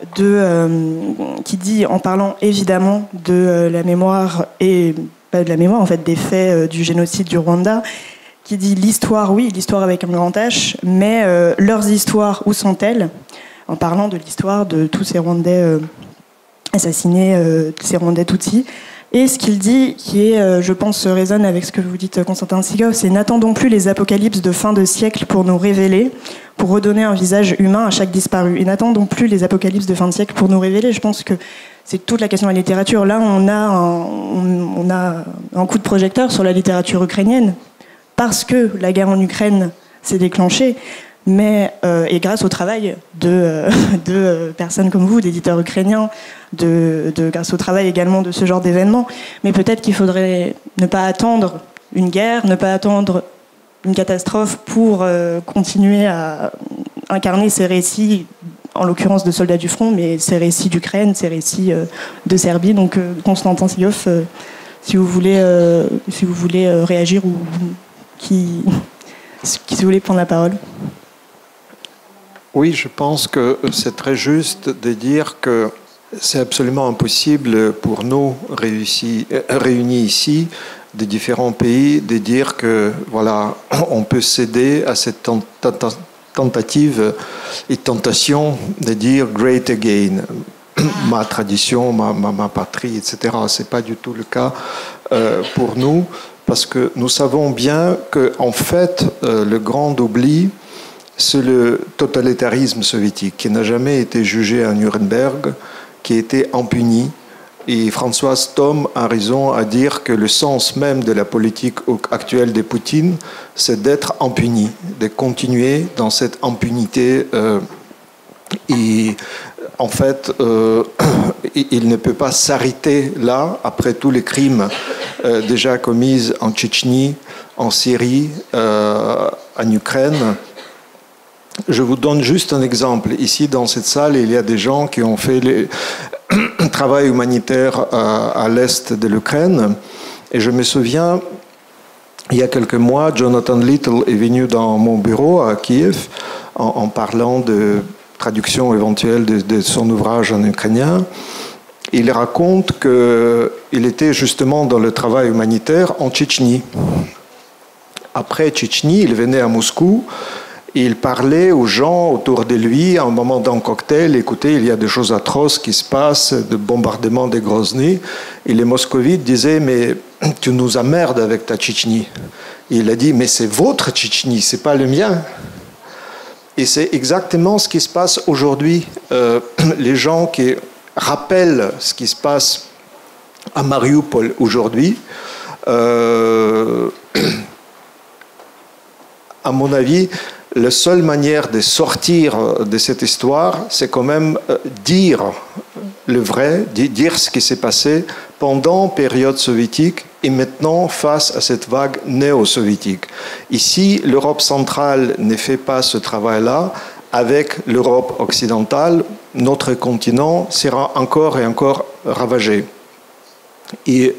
qui dit, en parlant évidemment de la mémoire et pas de la mémoire en fait des faits du génocide du Rwanda, qui dit l'histoire, oui, l'histoire avec un grand H, mais leurs histoires, où sont-elles? En parlant de l'histoire de tous ces Rwandais assassinés, ces Rwandais Tutsis. Et ce qu'il dit, qui est, je pense, résonne avec ce que vous dites, Constantin Sigov, c'est « N'attendons plus les apocalypses de fin de siècle pour nous révéler, pour redonner un visage humain à chaque disparu. Et n'attendons plus les apocalypses de fin de siècle pour nous révéler. » Je pense que c'est toute la question de la littérature. Là, on a un coup de projecteur sur la littérature ukrainienne, parce que la guerre en Ukraine s'est déclenchée, mais et grâce au travail de personnes comme vous, d'éditeurs ukrainiens, grâce au travail également de ce genre d'événements. Mais peut-être qu'il faudrait ne pas attendre une guerre, ne pas attendre une catastrophe pour continuer à incarner ces récits, en l'occurrence de soldats du front, mais ces récits d'Ukraine, ces récits de Serbie. Donc Constantin Sigov, si vous voulez réagir ou si vous voulez prendre la parole. Oui, je pense que c'est très juste de dire que c'est absolument impossible pour nous, réunis ici, de différents pays, de dire que voilà, on peut céder à cette tentative et tentation de dire great again, ma tradition, ma patrie, etc. C'est pas du tout le cas pour nous, parce que nous savons bien que en fait, le grand oubli, c'est le totalitarisme soviétique qui n'a jamais été jugé à Nuremberg, qui a été impuni. Et Françoise Thom a raison à dire que le sens même de la politique actuelle de Poutine, c'est d'être impuni, de continuer dans cette impunité. Et en fait, il ne peut pas s'arrêter là, après tous les crimes déjà commis en Tchétchénie, en Syrie, en Ukraine. Je vous donne juste un exemple. Ici, dans cette salle, il y a des gens qui ont fait le travail humanitaire à l'est de l'Ukraine. Et je me souviens, il y a quelques mois, Jonathan Little est venu dans mon bureau à Kiev en parlant de traduction éventuelle de son ouvrage en ukrainien. Il raconte qu'il était justement dans le travail humanitaire en Tchétchénie. Après Tchétchénie, il venait à Moscou. Il parlait aux gens autour de lui à un moment d'un cocktail. Écoutez, il y a des choses atroces qui se passent, de bombardement des Grozny. Et les moscovites disaient, mais tu nous emmerdes avec ta Tchétchénie. Et il a dit, mais c'est votre Tchétchénie, c'est pas le mien. Et c'est exactement ce qui se passe aujourd'hui. Les gens qui rappellent ce qui se passe à Mariupol aujourd'hui, à mon avis, la seule manière de sortir de cette histoire, c'est quand même dire le vrai, dire ce qui s'est passé pendant la période soviétique et maintenant face à cette vague néo-soviétique. Ici, l'Europe centrale ne fait pas ce travail-là. Avec l'Europe occidentale, notre continent sera encore et encore ravagé. Et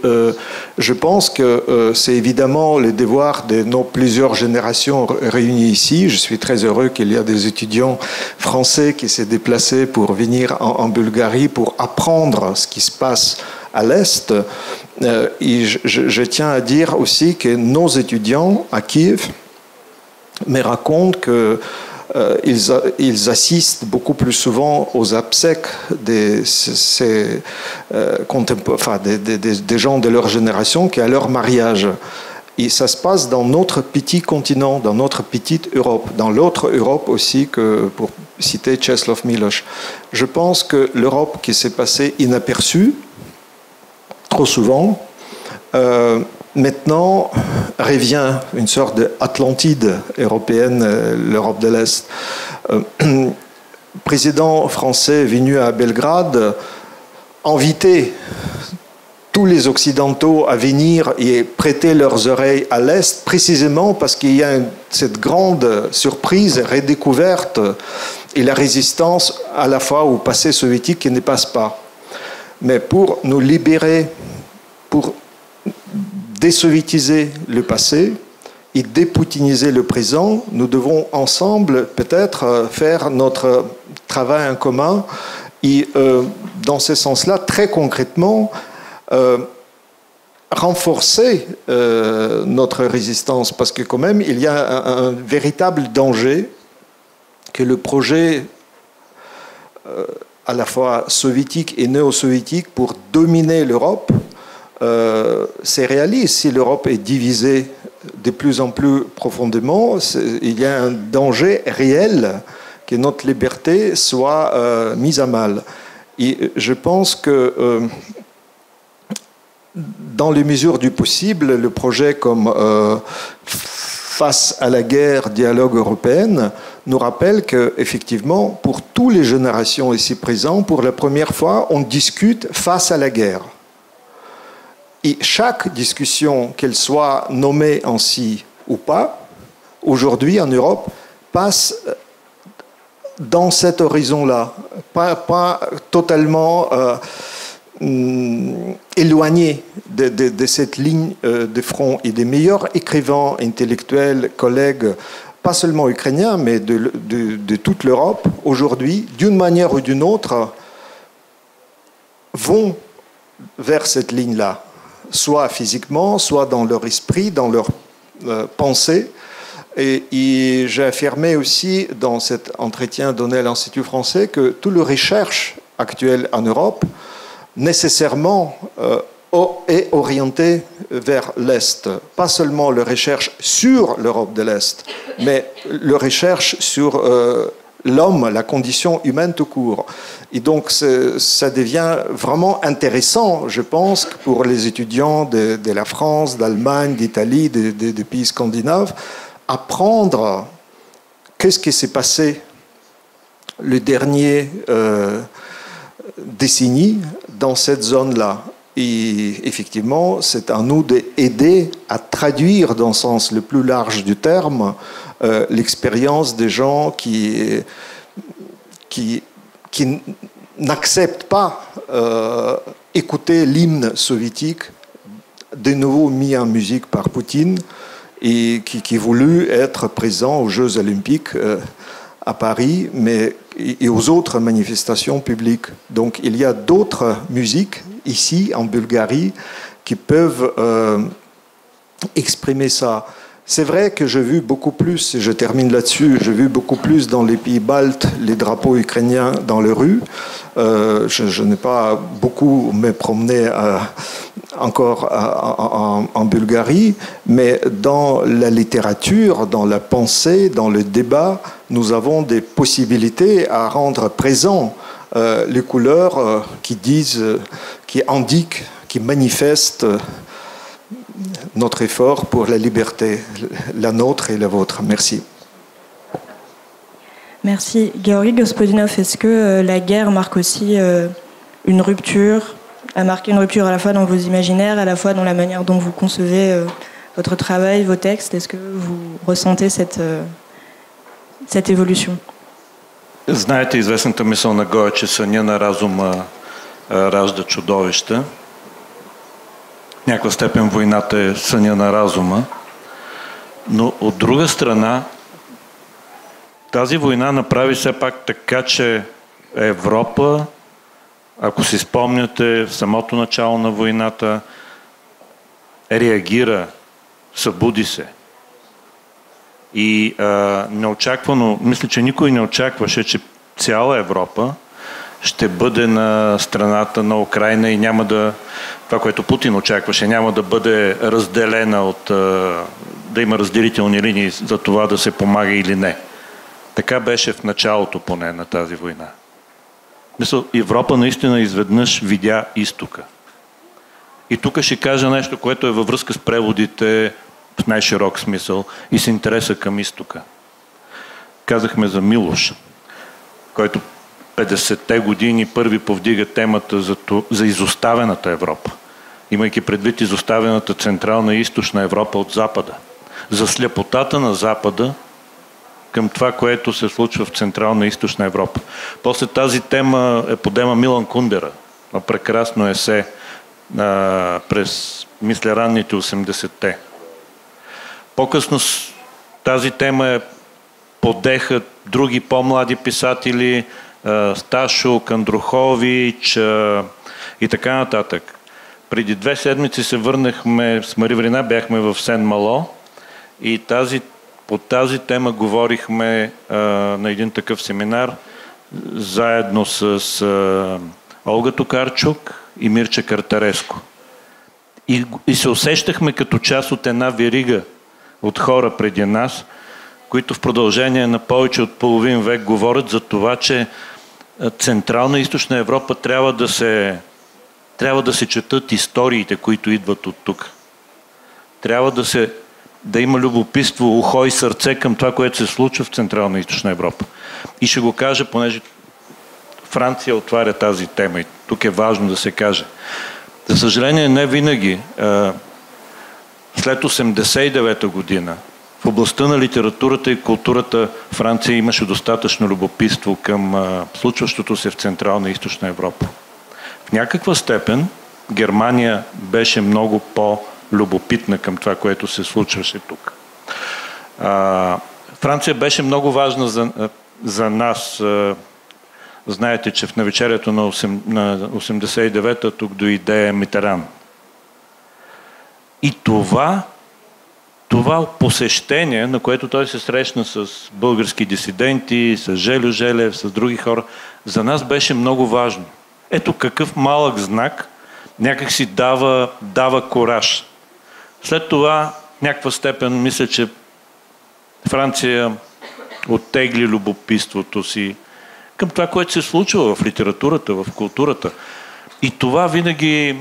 je pense que c'est évidemment le devoir de nos plusieurs générations réunies ici. Je suis très heureux qu'il y ait des étudiants français qui s'est déplacés pour venir en Bulgarie pour apprendre ce qui se passe à l'Est. Et je tiens à dire aussi que nos étudiants à Kiev me racontent que ils assistent beaucoup plus souvent aux obsèques des gens de leur génération qu'à leur mariage. Et ça se passe dans notre petit continent, dans notre petite Europe, dans l'autre Europe aussi, que pour citer Czeslaw Milosz. Je pense que l'Europe qui s'est passée inaperçue, trop souvent, maintenant revient une sorte d'Atlantide européenne, l'Europe de l'Est. Le président français est venu à Belgrade inviter tous les Occidentaux à venir et prêter leurs oreilles à l'Est, précisément parce qu'il y a cette grande surprise, redécouverte et la résistance à la fois au passé soviétique qui ne passe pas. Mais pour nous libérer, pour désoviétiser le passé et dépoutiniser le présent, nous devons ensemble peut-être faire notre travail en commun et dans ce sens-là, très concrètement, renforcer notre résistance, parce que quand même, il y a un véritable danger que le projet à la fois soviétique et néo-soviétique pour dominer l'Europe c'est réaliste. Si l'Europe est divisée de plus en plus profondément, il y a un danger réel que notre liberté soit mise à mal. Et je pense que dans les mesures du possible, le projet comme Face à la guerre, dialogue européenne, nous rappelle qu'effectivement, pour toutes les générations ici présentes, pour la première fois, on discute face à la guerre. Et chaque discussion, qu'elle soit nommée ainsi ou pas, aujourd'hui en Europe, passe dans cet horizon-là, pas totalement éloigné de cette ligne de front. Et des meilleurs écrivains, intellectuels, collègues, pas seulement ukrainiens, mais de toute l'Europe, aujourd'hui, d'une manière ou d'une autre, vont vers cette ligne-là, soit physiquement, soit dans leur esprit, dans leur pensée. Et j'ai affirmé aussi dans cet entretien donné à l'Institut français que toute la recherche actuelle en Europe nécessairement est orientée vers l'Est. Pas seulement la recherche sur l'Europe de l'Est, mais la recherche sur l'homme, la condition humaine tout court. Et donc ça devient vraiment intéressant, je pense, pour les étudiants de la France, d'Allemagne, d'Italie, des pays scandinaves, apprendre qu'est-ce qui s'est passé les dernières décennies dans cette zone-là. Et effectivement, c'est à nous d'aider à traduire, dans le sens le plus large du terme, l'expérience des gens qui n'acceptent pas écouter l'hymne soviétique, de nouveau mis en musique par Poutine, et qui voulut être présent aux Jeux Olympiques à Paris, mais et aux autres manifestations publiques. Donc il y a d'autres musiques ici en Bulgarie qui peuvent exprimer ça. C'est vrai que j'ai vu beaucoup plus, et je termine là-dessus, j'ai vu beaucoup plus dans les pays baltes les drapeaux ukrainiens dans les rues. Je n'ai pas beaucoup me promené encore en Bulgarie, mais dans la littérature, dans la pensée, dans le débat, nous avons des possibilités à rendre présents les couleurs qui disent, qui indiquent, qui manifestent notre effort pour la liberté, la nôtre et la vôtre. Merci. Merci. Georgi Gospodinov, est-ce que la guerre marque aussi une rupture, a marqué une rupture à la fois dans vos imaginaires, à la fois dans la manière dont vous concevez votre travail, vos textes? Est-ce que vous ressentez cette évolution? Знаете известната мисъл на Гоя, че съня на разума ражда чудовища. В някаква степен войната е съня на разума, но от друга страна тази война направи все пак така, че Европа, ако си спомняте, в самото начало на войната реагира, събуди се. И неочаквано, мисля, че никой не очакваше, че цяла Европа ще бъде на страната на Украйна и няма да, това, което Путин очакваше, няма да бъде разделена от, да има разделителни линии за това да се помага или не. Така беше в началото поне на тази война. Мисля, Европа наистина изведнъж видя изтока. И тук ще кажа нещо, което е във връзка с преводите в най-широк смисъл и с интереса към изтока. Казахме за Милош, който 50-те години първи повдига темата за изоставената Европа, имайки предвид изоставената Централна и Източна Европа от Запада, за слепотата на Запада към това, което се случва в Централна и Източна Европа. После тази тема е подема Милан Кундера, прекрасно есе през, мисля, ранните 80-те. По-късно тази тема подеха други по-млади писатели, Сташо, Кандрухович и така нататък. Преди 2 седмици се върнахме с Мари Врина, бяхме в Сен-Мало и по тази тема говорихме на един такъв семинар заедно с Олга Токарчук и Мирча Картареско. И се усещахме като част от една верига от хора преди нас, които в продължение на повече от половин век говорят за това, че Централна и Източна Европа трябва да се четат историите, които идват от тук. Трябва да има любопитство, ухо и сърце към това, което се случва в Централна и Източна Европа. И ще го кажа, понеже Франция отваря тази тема и тук е важно да се каже. За съжаление, не винаги. След 1989 година в областта на литературата и културата Франция имаше достатъчно любопитство към случващото се в Централна и Източна Европа. В някаква степен Германия беше много по-любопитна към това, което се случваше тук. Франция беше много важна за нас. Знаете, че в навечерието на 89-та тук дойде Митеран. И това посещение, на което той се срещна с български дисиденти, с Желю Желев, с други хора, за нас беше много важно. Ето какъв малък знак някак си дава кураж. След това, в някаква степен, мисля, че Франция оттегли любопитството си към това, което се случва в литературата, в културата. И това винаги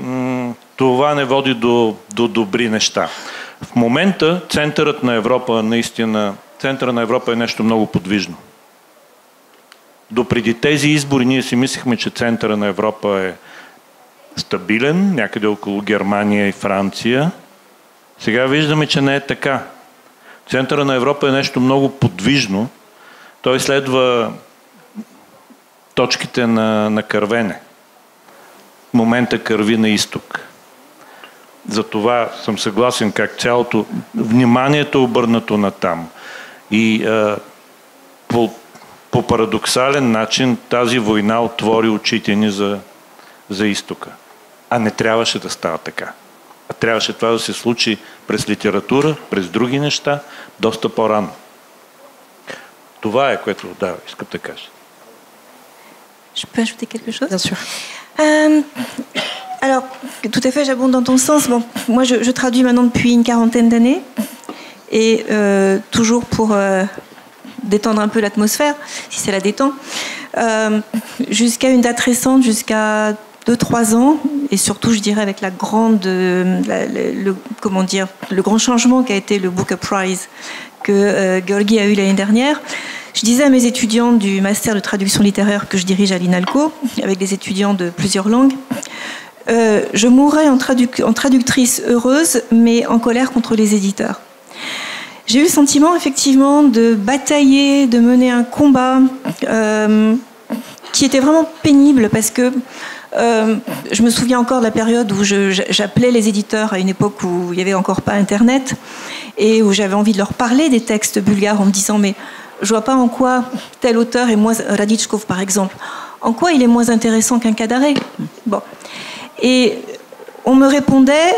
това не води до добри неща. В момента центърът на Европа, наистина, центъра на Европа е нещо много подвижно. Допреди тези избори ние си мислихме, че центъра на Европа е стабилен, някъде около Германия и Франция. Сега виждаме, че не е така. Центъра на Европа е нещо много подвижно. Той следва точките на кървене. В момента кърви на изток. Затова съм съгласен как цялото вниманието е обърнато на там. И по парадоксален начин тази война отвори очите ни за изтока. А не трябваше да става така. А трябваше това да се случи през литература, през други неща, доста по-рано. Това е, което искам да кажа. Je peux ajouter quelque chose? Bien sûr. Alors, tout à fait, j'abonde dans ton sens. Bon, moi, je traduis maintenant depuis une 40aine d'années, et toujours pour détendre un peu l'atmosphère, si ça la détend, jusqu'à une date récente, jusqu'à 2-3 ans, et surtout, je dirais, avec le grand changement qu'a été le Booker Prize que Georgi a eu l'année dernière. Je disais à mes étudiants du master de traduction littéraire que je dirige à l'INALCO, avec des étudiants de plusieurs langues, je mourrais en traductrice heureuse, mais en colère contre les éditeurs. J'ai eu le sentiment, effectivement, de batailler, de mener un combat qui était vraiment pénible, parce que je me souviens encore de la période où j'appelais les éditeurs à une époque où il n'y avait encore pas Internet, et où j'avais envie de leur parler des textes bulgares en me disant « mais je vois pas en quoi tel auteur est moins... Radichkov, par exemple. En quoi il est moins intéressant qu'un Kadaré ?» Bon. Et on me répondait,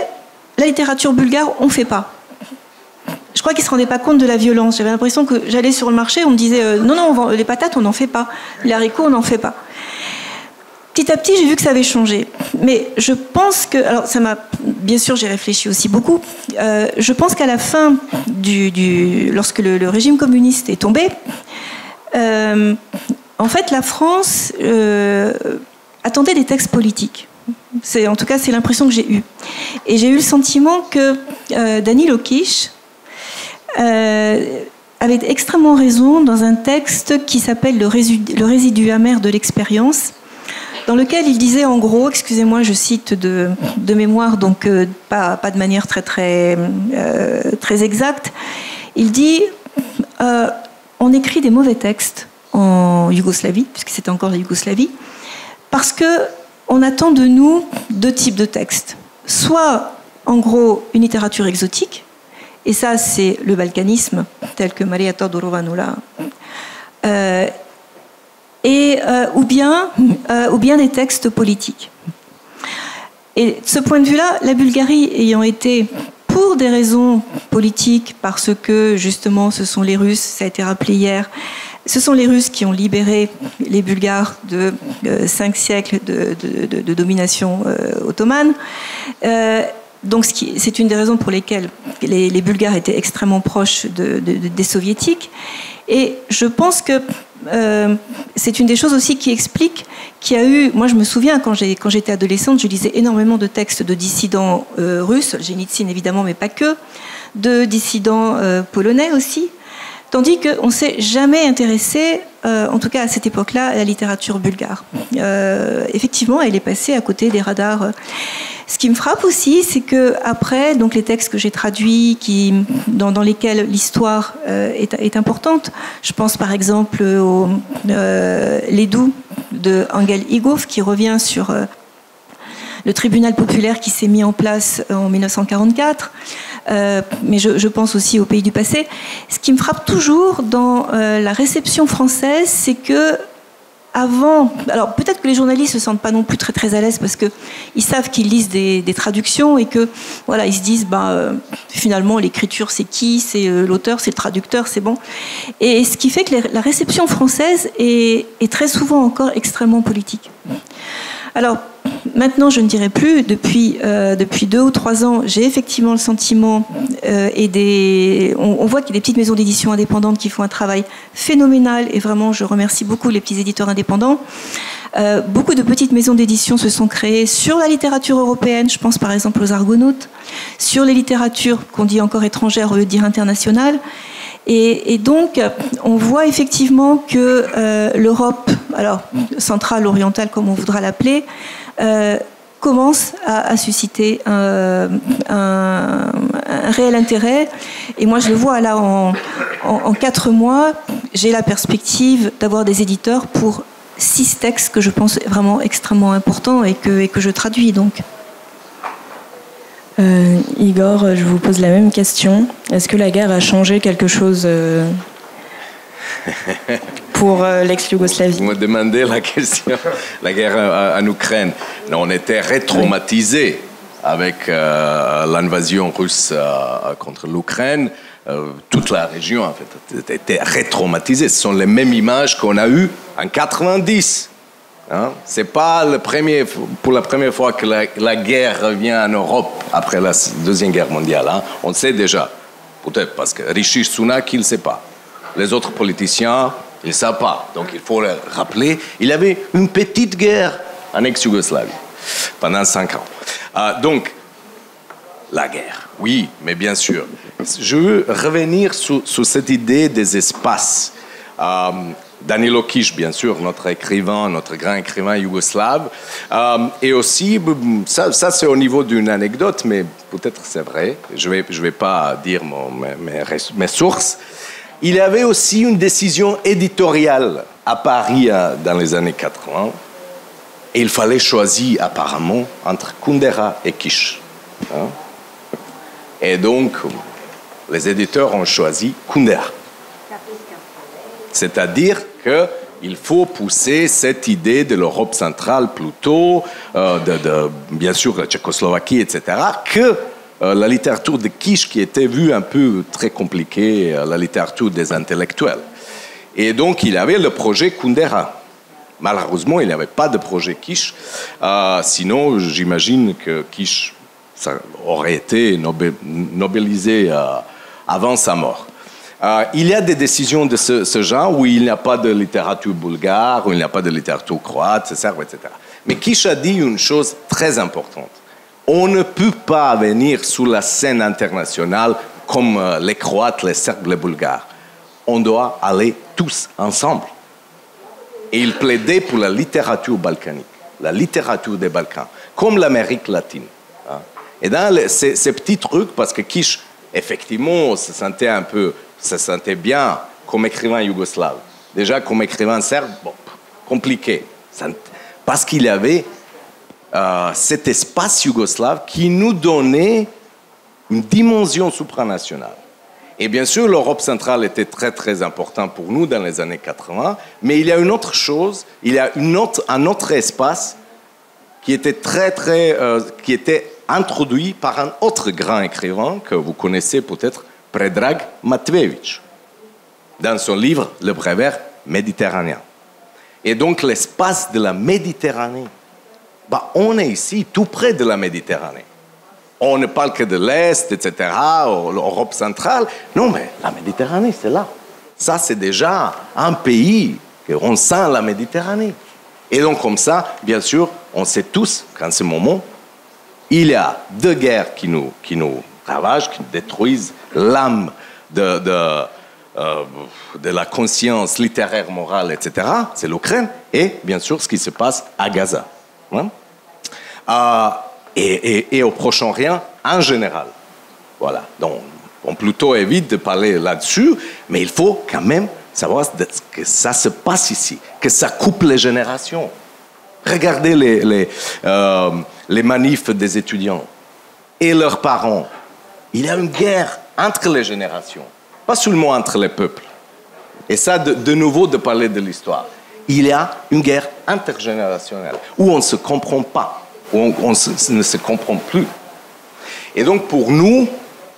la littérature bulgare, on ne fait pas. Je crois qu'ils ne se rendaient pas compte de la violence. J'avais l'impression que j'allais sur le marché, on me disait non, les patates, on n'en fait pas. Les haricots, on n'en fait pas. Petit à petit, j'ai vu que ça avait changé. Mais je pense que... Alors, ça m'a... Bien sûr, j'ai réfléchi aussi beaucoup. Je pense qu'à la fin, lorsque le régime communiste est tombé, en fait, la France attendait des textes politiques. En tout cas, c'est l'impression que j'ai eue. Et j'ai eu le sentiment que Dani Lokish avait extrêmement raison dans un texte qui s'appelle Le résidu amer de l'expérience, dans lequel il disait en gros, excusez-moi, je cite de mémoire, donc pas de manière très exacte, il dit on écrit des mauvais textes en Yougoslavie, puisque c'était encore la Yougoslavie, parce que on attend de nous deux types de textes. Soit, en gros, une littérature exotique, et ça, c'est le balkanisme, tel que Maria Todorova nous l'a, ou bien des textes politiques. Et de ce point de vue-là, la Bulgarie ayant été, pour des raisons politiques, parce que justement ce sont les Russes, ça a été rappelé hier, ce sont les Russes qui ont libéré les Bulgares de 5 siècles de domination ottomane. Donc c'est une des raisons pour lesquelles les Bulgares étaient extrêmement proches des Soviétiques. Et je pense que c'est une des choses aussi qui explique qu'il y a eu... Moi, je me souviens, quand j'étais adolescente, je lisais énormément de textes de dissidents russes, Solzhenitsyn évidemment, mais pas que, de dissidents polonais aussi, tandis qu'on ne s'est jamais intéressé, en tout cas à cette époque-là, à la littérature bulgare. Effectivement, elle est passée à côté des radars. Ce qui me frappe aussi, c'est que après, donc les textes que j'ai traduits, dans lesquels l'histoire est importante, je pense par exemple au Les Doux de Angel Igov, qui revient sur le tribunal populaire qui s'est mis en place en 1944, mais je pense aussi au Pays du passé. Ce qui me frappe toujours dans la réception française, c'est que avant, alors peut-être que les journalistes se sentent pas non plus très très à l'aise parce que ils savent qu'ils lisent des traductions et que voilà, ils se disent finalement l'écriture c'est qui, c'est l'auteur, c'est le traducteur, c'est bon. Et ce qui fait que la réception française est très souvent encore extrêmement politique. Alors maintenant, je ne dirais plus. Depuis 2 ou 3 ans, j'ai effectivement le sentiment on voit qu'il y a des petites maisons d'édition indépendantes qui font un travail phénoménal et vraiment, je remercie beaucoup les petits éditeurs indépendants. Beaucoup de petites maisons d'édition se sont créées sur la littérature européenne. Je pense par exemple aux Argonautes, sur les littératures qu'on dit encore étrangères au lieu de dire internationales. Et donc, on voit effectivement que l'Europe, alors centrale, orientale, comme on voudra l'appeler, commence à susciter un réel intérêt. Et moi, je le vois là, en 4 mois, j'ai la perspective d'avoir des éditeurs pour 6 textes que je pense vraiment extrêmement importants et que je traduis donc. Igor, je vous pose la même question. Est-ce que la guerre a changé quelque chose pour l'ex-Yougoslavie? Vous me demandez la question. La guerre en Ukraine. On était retraumatisés avec l'invasion russe contre l'Ukraine. Toute la région en fait, était retraumatisée. Ce sont les mêmes images qu'on a eues en 90. Hein? Ce n'est pas pour la première fois que la guerre revient en Europe après la Deuxième Guerre mondiale. Hein? On le sait déjà. Peut-être parce que Rishi Sunak, il ne sait pas. Les autres politiciens, ils ne savent pas. Donc il faut le rappeler. Il y avait une petite guerre en ex-Yougoslavie pendant 5 ans. Donc, la guerre, oui, mais bien sûr. Je veux revenir sur cette idée des espaces. Danilo Kiš, bien sûr, notre grand écrivain yougoslave. Et aussi, ça c'est au niveau d'une anecdote, mais peut-être c'est vrai, je vais pas dire mes sources. Il y avait aussi une décision éditoriale à Paris dans les années 80. Et il fallait choisir apparemment entre Kundera et Kiš. Hein? Et donc, les éditeurs ont choisi Kundera. C'est-à-dire qu'il faut pousser cette idée de l'Europe centrale plutôt, bien sûr la Tchécoslovaquie, etc., que la littérature de Kiš qui était vue un peu très compliquée, la littérature des intellectuels. Et donc il y avait le projet Kundera. Malheureusement, il n'y avait pas de projet Kiš. Sinon, j'imagine que Kiš ça aurait été nobelisé avant sa mort. Il y a des décisions de ce genre où il n'y a pas de littérature bulgare, où il n'y a pas de littérature croate, etc. Mais Kiš a dit une chose très importante. On ne peut pas venir sur la scène internationale comme les Croates, les Serbes, les Bulgares. On doit aller tous ensemble. Et il plaidait pour la littérature balkanique, la littérature des Balkans, comme l'Amérique latine. Et dans ces petits trucs, parce que Kiš, effectivement, se sentait bien comme écrivain yougoslave. Déjà, comme écrivain serbe, compliqué. Parce qu'il y avait cet espace yougoslave qui nous donnait une dimension supranationale. Et bien sûr, l'Europe centrale était très, très importante pour nous dans les années 80, mais il y a une autre chose, il y a un autre espace qui était qui était introduit par un autre grand écrivain que vous connaissez peut-être, Predrag Matvejević, dans son livre Le Breviaire méditerranéen. Et donc l'espace de la Méditerranée, on est ici, tout près de la Méditerranée. On ne parle que de l'Est, etc., l'Europe centrale. Non, mais la Méditerranée, c'est là. Ça, c'est déjà un pays on sent la Méditerranée. Et donc, comme ça, bien sûr, on sait tous qu'en ce moment, il y a deux guerres qui nous ravagent, qui détruisent l'âme de la conscience littéraire, morale, etc. C'est l'Ukraine et, bien sûr, ce qui se passe à Gaza. Hein? Et au Proche-Orient en général. Voilà. Donc, on plutôt évite de parler là-dessus, mais il faut quand même savoir que ça se passe ici, que ça coupe les générations. Regardez les manifs des étudiants et leurs parents. Il y a une guerre entre les générations, pas seulement entre les peuples. Et ça, de nouveau, de parler de l'histoire. Il y a une guerre intergénérationnelle où on ne se comprend pas, où on ne se comprend plus. Et donc, pour nous,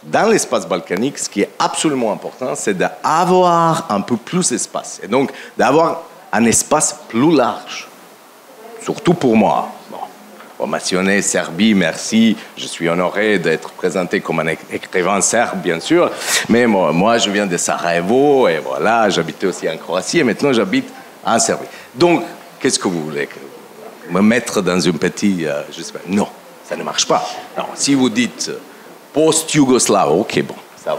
dans l'espace balkanique, ce qui est absolument important, c'est d'avoir un peu plus d'espace. Et donc, d'avoir un espace plus large. Surtout pour moi. Bon, on mentionnait Serbie, merci. Je suis honoré d'être présenté comme un écrivain serbe, bien sûr. Mais moi, je viens de Sarajevo, et voilà, j'habitais aussi en Croatie, et maintenant j'habite en Serbie. Donc, qu'est-ce que vous voulez? Me mettre dans une petite... je sais pas. Non, ça ne marche pas. Non, si vous dites post-yougoslave, ok, bon, ça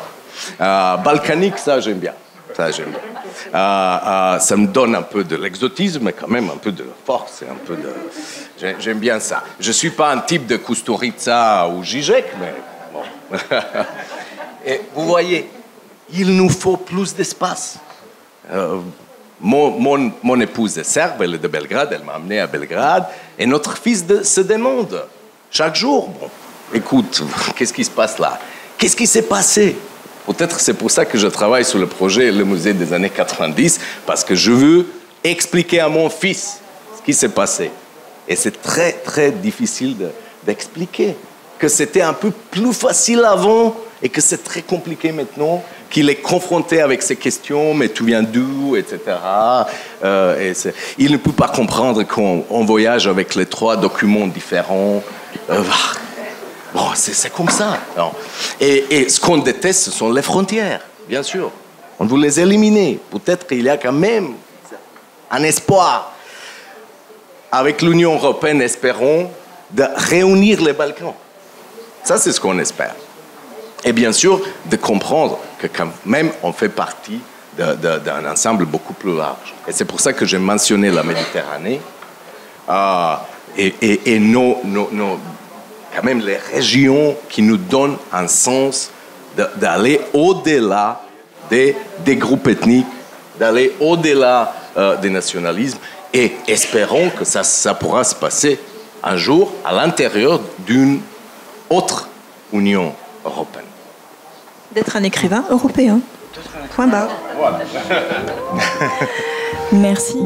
va. Balkanique, ça, j'aime bien. Ça, j'aime bien. Ça me donne un peu de l'exotisme, mais quand même un peu de force. Un peu de... J'aime bien ça. Je ne suis pas un type de Kusturica ou Žižek, mais bon. Et vous voyez, il nous faut plus d'espace. Mon épouse est serbe, elle est de Belgrade, elle m'a amené à Belgrade, et notre fils se demande chaque jour, bon, écoute, qu'est-ce qui se passe là? Qu'est-ce qui s'est passé? Peut-être c'est pour ça que je travaille sur le projet Le Musée des années 90, parce que je veux expliquer à mon fils ce qui s'est passé. Et c'est très, très difficile d'expliquer que c'était un peu plus facile avant et que c'est très compliqué maintenant, qu'il est confronté avec ces questions, mais tu viens d'où, etc. Il ne peut pas comprendre qu'on voyage avec les 3 documents différents. Bon, c'est comme ça. Non. Et ce qu'on déteste, ce sont les frontières, bien sûr. On veut les éliminer. Peut-être qu'il y a quand même un espoir. Avec l'Union européenne, espérons de réunir les Balkans. Ça, c'est ce qu'on espère. Et bien sûr, de comprendre que quand même, on fait partie d'un ensemble beaucoup plus large. Et c'est pour ça que j'ai mentionné la Méditerranée et quand même les régions qui nous donnent un sens d'aller au-delà des groupes ethniques, d'aller au-delà des nationalismes, et espérons que ça pourra se passer un jour à l'intérieur d'une autre Union européenne. D'être un écrivain européen. Point barre. Voilà. Merci.